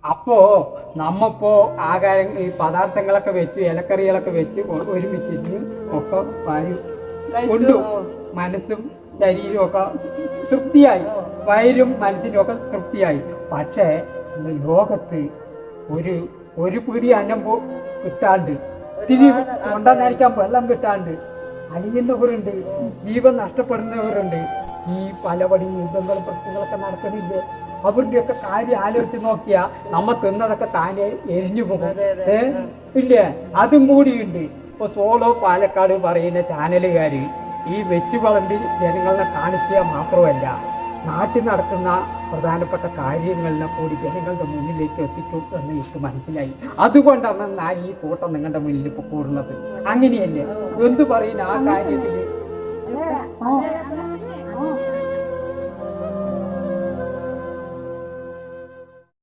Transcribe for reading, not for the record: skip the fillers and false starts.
അപ്പോ നമ്മപ്പോ ആഹാരം ഈ പദാർത്ഥങ്ങളൊക്കെ വെച്ച് ഇലക്കറികളൊക്കെ വെച്ച് ഒരുമിച്ചിട്ട് ഒക്കെ കൊണ്ടു മനസ്സും ശരീരവും ഒക്കെ തൃപ്തിയായി, വയരും മനസ്സിനും ഒക്കെ തൃപ്തിയായി. പക്ഷേ ലോകത്ത് ഒരു ഒരു പിടി അന്നം കിട്ടാണ്ട്, ഇത്തിരി കൊണ്ടുവന്നരിക്കാൻ വെള്ളം കിട്ടാണ്ട് അലിയുന്നവരുണ്ട്, ജീവൻ നഷ്ടപ്പെടുന്നവരുണ്ട്. ഈ പലപടി യുദ്ധങ്ങളും പ്രശ്നങ്ങളൊക്കെ നടക്കുന്നില്ലേ? അവരുടെയൊക്കെ കാര്യം ആലോചിച്ച് നോക്കിയാ നമ്മ തിന്നതൊക്കെ താനെ എരിഞ്ഞു പോകും. ഇല്ലേ? അതും കൂടിയുണ്ട്. ഇപ്പൊ സോളോ പാലക്കാട് പറയുന്ന ചാനലുകാര് ഈ വെച്ചു വളമ്പി ജനങ്ങളെ കാണിക്കുക മാത്രമല്ല, നാട്ടിൽ നടക്കുന്ന പ്രധാനപ്പെട്ട കാര്യങ്ങളിനെ കൂടി ജനങ്ങളുടെ മുന്നിലേക്ക് എത്തിക്കും എന്ന് എനിക്ക് മനസ്സിലായി. അതുകൊണ്ടാണ് ഞാൻ ഈ കൂട്ടം നിങ്ങളുടെ മുന്നിൽ ഇപ്പോൾ കൂടുന്നത്. അങ്ങനെയല്ലേ? എന്തു പറയുന്ന ആ കാര്യത്തില്